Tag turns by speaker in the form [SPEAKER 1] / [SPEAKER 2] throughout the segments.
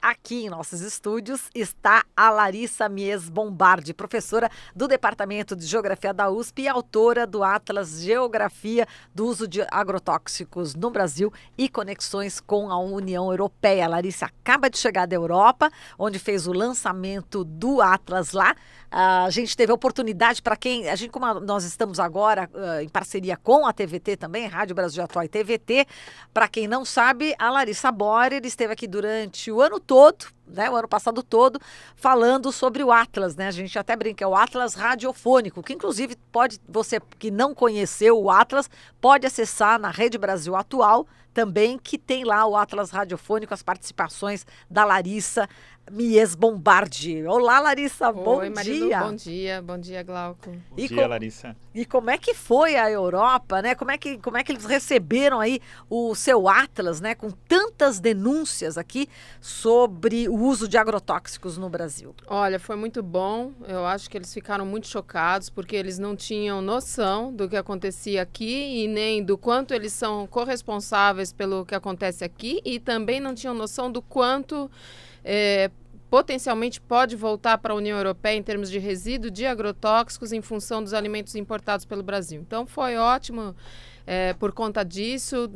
[SPEAKER 1] aqui em nossos estúdios está a Larissa Mies Bombardi, professora do Departamento de Geografia da USP e autora do Atlas Geografia do Uso de Agrotóxicos no Brasil e Conexões com a União Europeia. A Larissa acaba de chegar da Europa, onde fez o lançamento do Atlas lá. A gente teve a oportunidade, para quem, como nós estamos agora em parceria com a TVT também, Rádio Brasil Atual e TVT, para quem não sabe, a Larissa Borer esteve aqui durante o ano todo, né, o ano passado todo, falando sobre o Atlas, né? A gente até brinca, é o Atlas radiofônico, que inclusive você que não conheceu o Atlas, pode acessar na Rede Brasil Atual também, que tem lá o Atlas radiofônico, as participações da Larissa Mies Bombardi. Olá, Larissa, bom
[SPEAKER 2] Oi, Marilu,
[SPEAKER 1] dia.
[SPEAKER 2] Bom dia, Glauco.
[SPEAKER 3] Bom dia, Larissa.
[SPEAKER 1] E como é que foi a Europa, né? Como é que eles receberam aí o seu Atlas, né? Com tantas denúncias aqui sobre o uso de agrotóxicos no Brasil.
[SPEAKER 2] Olha, foi muito bom. Eu acho que eles ficaram muito chocados porque eles não tinham noção do que acontecia aqui e nem do quanto eles são corresponsáveis pelo que acontece aqui e também não tinham noção do quanto potencialmente pode voltar para a União Europeia em termos de resíduo de agrotóxicos em função dos alimentos importados pelo Brasil. Então foi ótimo por conta disso,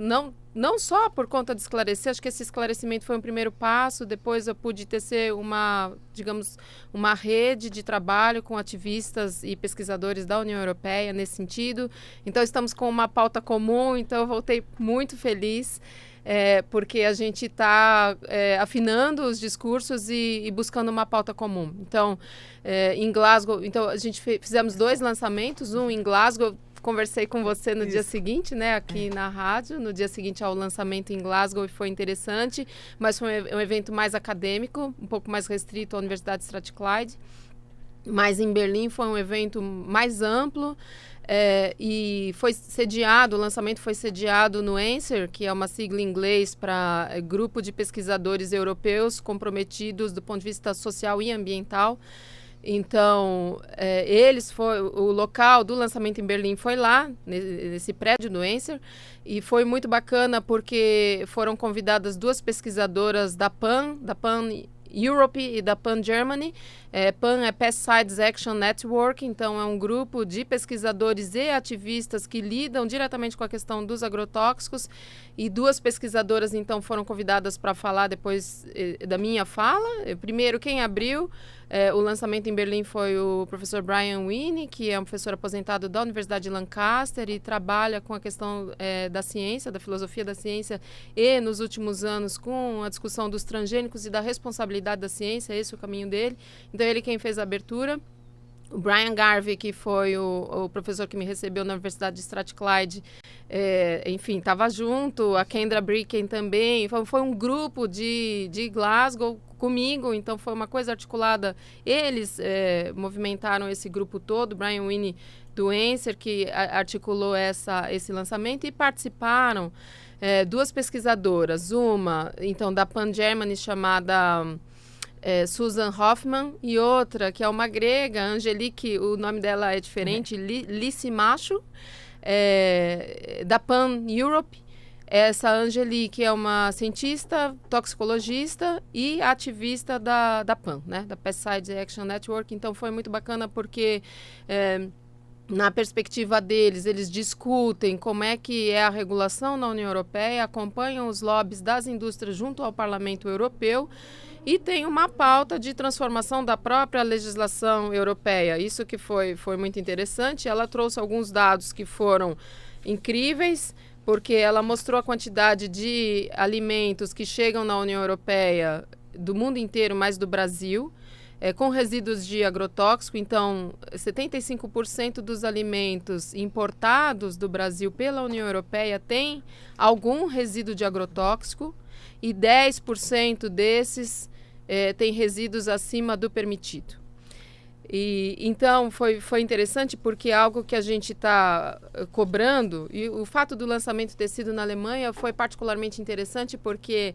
[SPEAKER 2] não só por conta de esclarecer, acho que esse esclarecimento foi um primeiro passo, depois eu pude tecer uma rede de trabalho com ativistas e pesquisadores da União Europeia nesse sentido. Então estamos com uma pauta comum, então eu voltei muito feliz. Porque a gente está afinando os discursos e buscando uma pauta comum. Então, em Glasgow, a gente fizemos 2 lançamentos, um em Glasgow, conversei com você no dia seguinte, né, aqui na rádio, no dia seguinte ao lançamento em Glasgow, e foi interessante, mas foi um evento mais acadêmico, um pouco mais restrito à Universidade Strathclyde. Mas em Berlim foi um evento mais amplo, e o lançamento foi sediado no ENSER, que é uma sigla em inglês para Grupo de Pesquisadores Europeus Comprometidos do ponto de vista social e ambiental. Então, o local do lançamento em Berlim foi lá, nesse prédio do ENSER, e foi muito bacana porque foram convidadas 2 pesquisadoras da PAN Europe e da PAN Germany. PAN é Pesticides Action Network, então é um grupo de pesquisadores e ativistas que lidam diretamente com a questão dos agrotóxicos, e 2 pesquisadoras então foram convidadas para falar depois da minha fala. Primeiro, quem abriu o lançamento em Berlim foi o professor Brian Winnie, que é um professor aposentado da Universidade de Lancaster e trabalha com a questão da ciência, da filosofia da ciência, e nos últimos anos com a discussão dos transgênicos e da responsabilidade da ciência. Esse é o caminho dele. Então, ele quem fez a abertura. O Brian Garvey, que foi o professor que me recebeu na Universidade de Strathclyde, enfim, estava junto. A Kendra Bricken também. Foi um grupo de Glasgow comigo, então foi uma coisa articulada. Eles movimentaram esse grupo todo, Brian Winnie do ENSER, que articulou esse lançamento, e participaram 2 pesquisadoras, uma então da Pan Germany, chamada Susan Hoffman, e outra que é uma grega, Angelique, o nome dela é diferente, Lysimacho, da Pan Europe. Essa Angelique é uma cientista, toxicologista e ativista da PAN, né, da Pesticides Action Network. Então foi muito bacana porque na perspectiva deles, eles discutem como é que é a regulação na União Europeia, acompanham os lobbies das indústrias junto ao Parlamento Europeu e tem uma pauta de transformação da própria legislação europeia. Isso que foi muito interessante. Ela trouxe alguns dados que foram incríveis, porque ela mostrou a quantidade de alimentos que chegam na União Europeia do mundo inteiro, mais do Brasil, com resíduos de agrotóxico. Então, 75% dos alimentos importados do Brasil pela União Europeia tem algum resíduo de agrotóxico e 10% desses tem resíduos acima do permitido. E então foi interessante porque é algo que a gente está cobrando, e o fato do lançamento ter sido na Alemanha foi particularmente interessante porque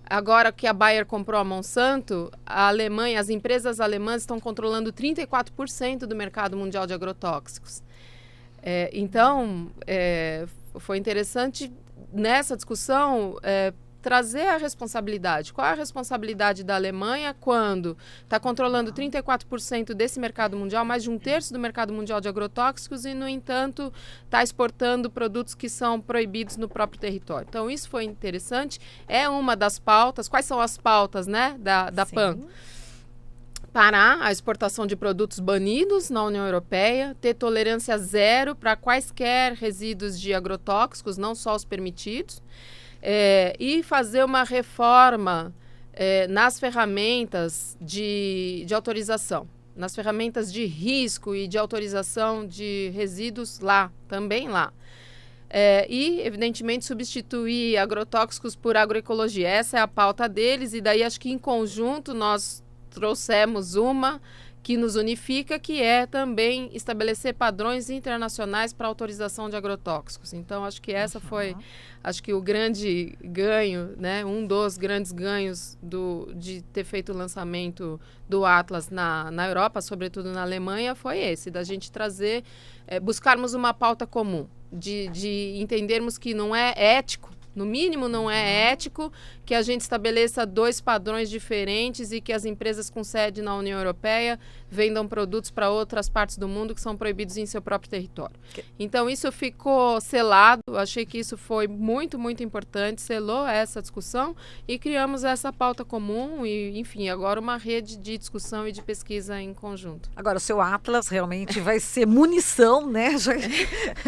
[SPEAKER 2] agora que a Bayer comprou a Monsanto, a Alemanha, as empresas alemãs estão controlando 34% do mercado mundial de agrotóxicos. Então foi interessante nessa discussão trazer a responsabilidade. Qual é a responsabilidade da Alemanha quando está controlando 34% desse mercado mundial, mais de 1/3 do mercado mundial de agrotóxicos e, no entanto, está exportando produtos que são proibidos no próprio território. Então, isso foi interessante. É uma das pautas. Quais são as pautas, né, da PAN? Parar a exportação de produtos banidos na União Europeia, ter tolerância zero para quaisquer resíduos de agrotóxicos, não só os permitidos, e fazer uma reforma nas ferramentas de autorização, nas ferramentas de risco e de autorização de resíduos também lá. E, evidentemente, substituir agrotóxicos por agroecologia. Essa é a pauta deles e daí acho que em conjunto nós trouxemos uma que nos unifica, que é também estabelecer padrões internacionais para autorização de agrotóxicos. Então, acho que essa foi, o grande ganho, né? Um dos grandes ganhos de ter feito o lançamento do Atlas na Europa, sobretudo na Alemanha, foi esse, da gente trazer, buscarmos uma pauta comum, de entendermos que não é ético, no mínimo não é ético que a gente estabeleça 2 padrões diferentes e que as empresas com sede na União Europeia vendam produtos para outras partes do mundo que são proibidos em seu próprio território. Então, isso ficou selado, achei que isso foi muito, muito importante, selou essa discussão e criamos essa pauta comum e, enfim, agora uma rede de discussão e de pesquisa em conjunto.
[SPEAKER 1] Agora, o seu Atlas realmente vai ser munição, né?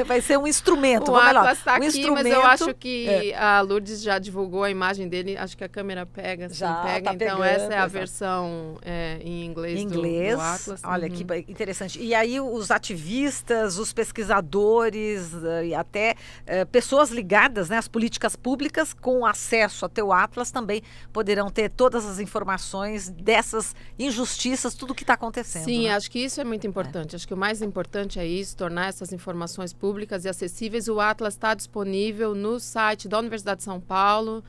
[SPEAKER 1] Vai ser um instrumento.
[SPEAKER 2] O Atlas está
[SPEAKER 1] aqui,
[SPEAKER 2] mas eu acho que a Lourdes já divulgou a imagem dele, acho que a câmera pega,
[SPEAKER 1] já
[SPEAKER 2] pega.
[SPEAKER 1] Tá
[SPEAKER 2] então
[SPEAKER 1] pegando,
[SPEAKER 2] essa é a versão em inglês, do Atlas.
[SPEAKER 1] Olha, que interessante. E aí os ativistas, os pesquisadores e até pessoas ligadas, né, às políticas públicas com acesso a teu Atlas também poderão ter todas as informações dessas injustiças, tudo que está acontecendo.
[SPEAKER 2] Sim,
[SPEAKER 1] né?
[SPEAKER 2] acho que isso é muito importante. Acho que o mais importante é isso, tornar essas informações públicas e acessíveis. O Atlas está disponível no site da Universidade de São Paulo,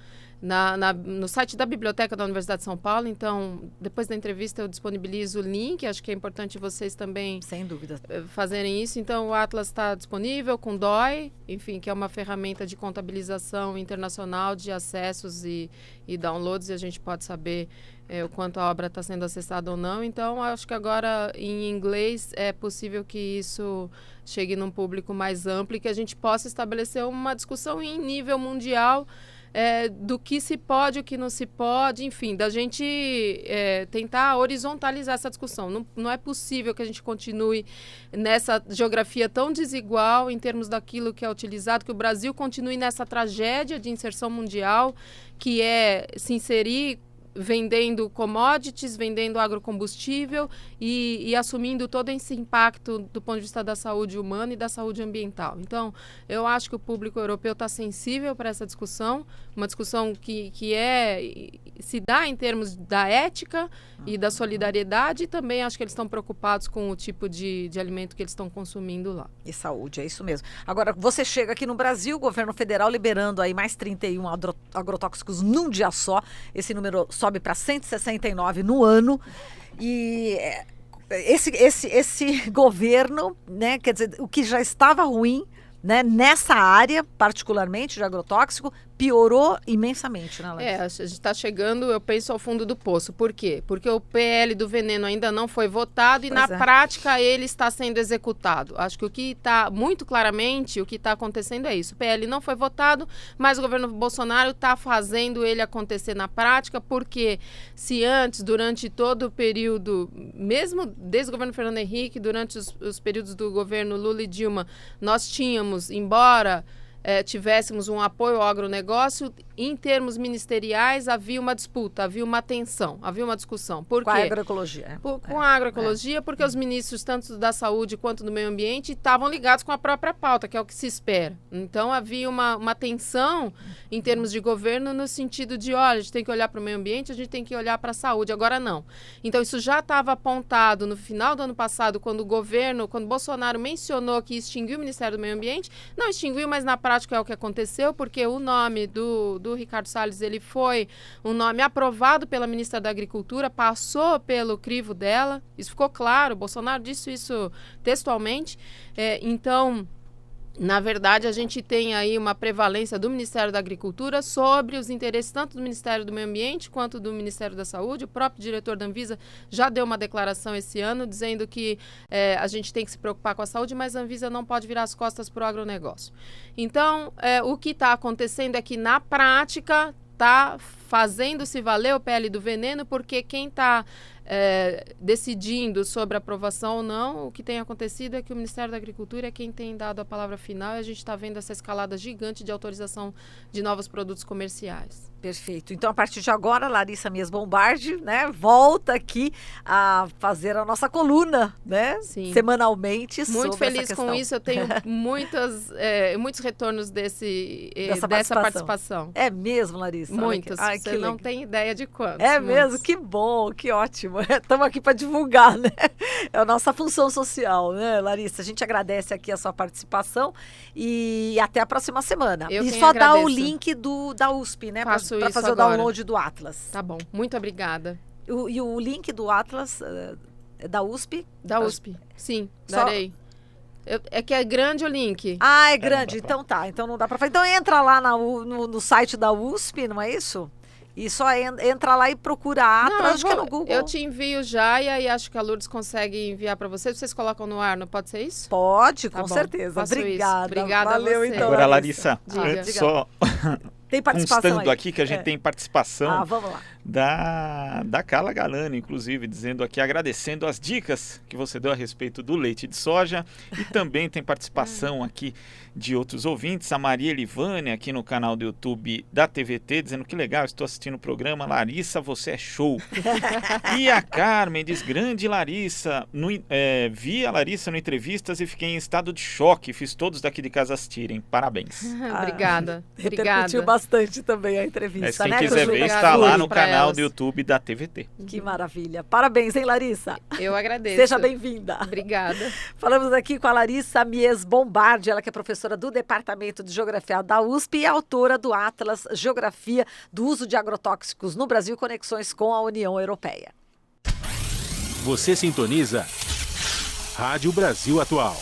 [SPEAKER 2] no site da Biblioteca da Universidade de São Paulo. Então, depois da entrevista eu disponibilizo o link, acho que é importante vocês também,
[SPEAKER 1] sem dúvida,
[SPEAKER 2] fazerem isso. Então, o Atlas está disponível com DOI, enfim, que é uma ferramenta de contabilização internacional de acessos e downloads, e a gente pode saber o quanto a obra está sendo acessada ou não. Então, acho que agora em inglês é possível que isso chegue num público mais amplo e que a gente possa estabelecer uma discussão em nível mundial do que se pode, o que não se pode, enfim, da gente tentar horizontalizar essa discussão. Não é possível que a gente continue nessa geografia tão desigual em termos daquilo que é utilizado, que o Brasil continue nessa tragédia de inserção mundial, que é se inserir vendendo commodities, vendendo agrocombustível e assumindo todo esse impacto do ponto de vista da saúde humana e da saúde ambiental. Então, eu acho que o público europeu está sensível para essa discussão, uma discussão que se dá em termos da ética e da solidariedade, e também acho que eles estão preocupados com o tipo de alimento que eles estão consumindo lá.
[SPEAKER 1] E saúde, é isso mesmo. Agora, você chega aqui no Brasil, o governo federal liberando aí mais 31 agrotóxicos num dia só, esse número sobe para 169 no ano, e esse governo, né, quer dizer, o que já estava ruim, né, nessa área, particularmente de agrotóxico, piorou imensamente, né, Larissa?
[SPEAKER 2] A gente está chegando, eu penso, ao fundo do poço. Por quê? Porque o PL do veneno ainda não foi votado e, na prática, ele está sendo executado. Acho que o que está, muito claramente, o que está acontecendo é isso. O PL não foi votado, mas o governo Bolsonaro está fazendo ele acontecer na prática, porque se antes, durante todo o período, mesmo desde o governo Fernando Henrique, durante os períodos do governo Lula e Dilma, nós tínhamos, embora tivéssemos um apoio ao agronegócio, em termos ministeriais havia uma disputa, havia uma tensão, havia uma discussão. Por quê?
[SPEAKER 1] Com a agroecologia.
[SPEAKER 2] Com a agroecologia, porque os ministros, tanto da saúde quanto do meio ambiente, estavam ligados com a própria pauta, que é o que se espera. Então, havia uma tensão em termos de governo no sentido de, olha, a gente tem que olhar para o meio ambiente, a gente tem que olhar para a saúde, agora não. Então, isso já estava apontado no final do ano passado, quando Bolsonaro mencionou que extinguiu o Ministério do Meio Ambiente. Não extinguiu, mas na prática é o que aconteceu, porque o nome do Ricardo Salles, ele foi um nome aprovado pela ministra da Agricultura, passou pelo crivo dela, isso ficou claro, Bolsonaro disse isso textualmente. Então, Na verdade, a gente tem aí uma prevalência do Ministério da Agricultura sobre os interesses tanto do Ministério do Meio Ambiente quanto do Ministério da Saúde. O próprio diretor da Anvisa já deu uma declaração esse ano dizendo que a gente tem que se preocupar com a saúde, mas a Anvisa não pode virar as costas para o agronegócio. Então, o que está acontecendo é que, na prática, está fazendo-se valer o PL do veneno, porque quem está decidindo sobre aprovação ou não, o que tem acontecido é que o Ministério da Agricultura é quem tem dado a palavra final e a gente está vendo essa escalada gigante de autorização de novos produtos comerciais.
[SPEAKER 1] Perfeito. Então, a partir de agora, Larissa Mies Bombardi, né, volta aqui a fazer a nossa coluna, né,
[SPEAKER 2] Sim.
[SPEAKER 1] Semanalmente
[SPEAKER 2] Muito
[SPEAKER 1] sobre
[SPEAKER 2] feliz
[SPEAKER 1] essa questão.
[SPEAKER 2] com isso. Eu tenho muitos retornos dessa participação.
[SPEAKER 1] É mesmo, Larissa?
[SPEAKER 2] Muitos.
[SPEAKER 1] Ai,
[SPEAKER 2] Você não tem ideia de quantos.
[SPEAKER 1] É
[SPEAKER 2] muitos.
[SPEAKER 1] mesmo? Que bom, que ótimo. Estamos aqui para divulgar, né? É a nossa função social, né, Larissa? A gente agradece aqui a sua participação e até a próxima semana.
[SPEAKER 2] Eu
[SPEAKER 1] e só
[SPEAKER 2] agradeço.
[SPEAKER 1] dá o link da USP, né? Para fazer
[SPEAKER 2] agora.
[SPEAKER 1] O download do Atlas.
[SPEAKER 2] Tá bom. Muito obrigada.
[SPEAKER 1] E o link do Atlas é da USP?
[SPEAKER 2] Da USP. Sim, darei. É que é grande o link.
[SPEAKER 1] Ah, é grande. Então tá. Então não dá para fazer. Então entra lá no site da USP, não é isso? E só entra lá e procura Atlas, acho que é no Google.
[SPEAKER 2] Eu te envio já e aí acho que a Lourdes consegue enviar para vocês. Vocês colocam no ar, não pode ser isso?
[SPEAKER 1] Pode,
[SPEAKER 2] Tá
[SPEAKER 1] com
[SPEAKER 2] bom,
[SPEAKER 1] certeza.
[SPEAKER 2] faço
[SPEAKER 1] Obrigada.
[SPEAKER 2] isso. Obrigada
[SPEAKER 1] Valeu,
[SPEAKER 2] a você.
[SPEAKER 1] então,
[SPEAKER 3] Agora, Larissa,
[SPEAKER 2] Diga.
[SPEAKER 3] só
[SPEAKER 1] tem participação
[SPEAKER 3] constando
[SPEAKER 1] aí.
[SPEAKER 3] aqui que a gente tem participação
[SPEAKER 1] vamos lá.
[SPEAKER 3] da Carla Galano, inclusive, dizendo aqui, agradecendo as dicas que você deu a respeito do leite de soja, e também tem participação aqui de outros ouvintes, a Maria Elivânia, aqui no canal do YouTube da TVT, dizendo que legal, estou assistindo o programa, Larissa, você é show. E a Carmen diz, grande Larissa, vi a Larissa no Entrevistas e fiquei em estado de choque, fiz todos daqui de casa assistirem, parabéns.
[SPEAKER 2] Obrigada.
[SPEAKER 1] Repercutiu bastante também a entrevista,
[SPEAKER 3] Quem
[SPEAKER 1] né?
[SPEAKER 3] quiser ver,
[SPEAKER 2] Obrigada
[SPEAKER 3] está lá no
[SPEAKER 2] pra
[SPEAKER 3] canal
[SPEAKER 2] elas.
[SPEAKER 3] do YouTube da TVT.
[SPEAKER 1] Que maravilha. Parabéns, hein, Larissa?
[SPEAKER 2] Eu agradeço.
[SPEAKER 1] Seja bem-vinda.
[SPEAKER 2] Obrigada.
[SPEAKER 1] Falamos aqui com a Larissa Mies Bombardi, ela que é professora do Departamento de Geografia da USP e autora do Atlas Geografia do Uso de Agrotóxicos no Brasil, Conexões com a União Europeia.
[SPEAKER 4] Você sintoniza Rádio Brasil Atual.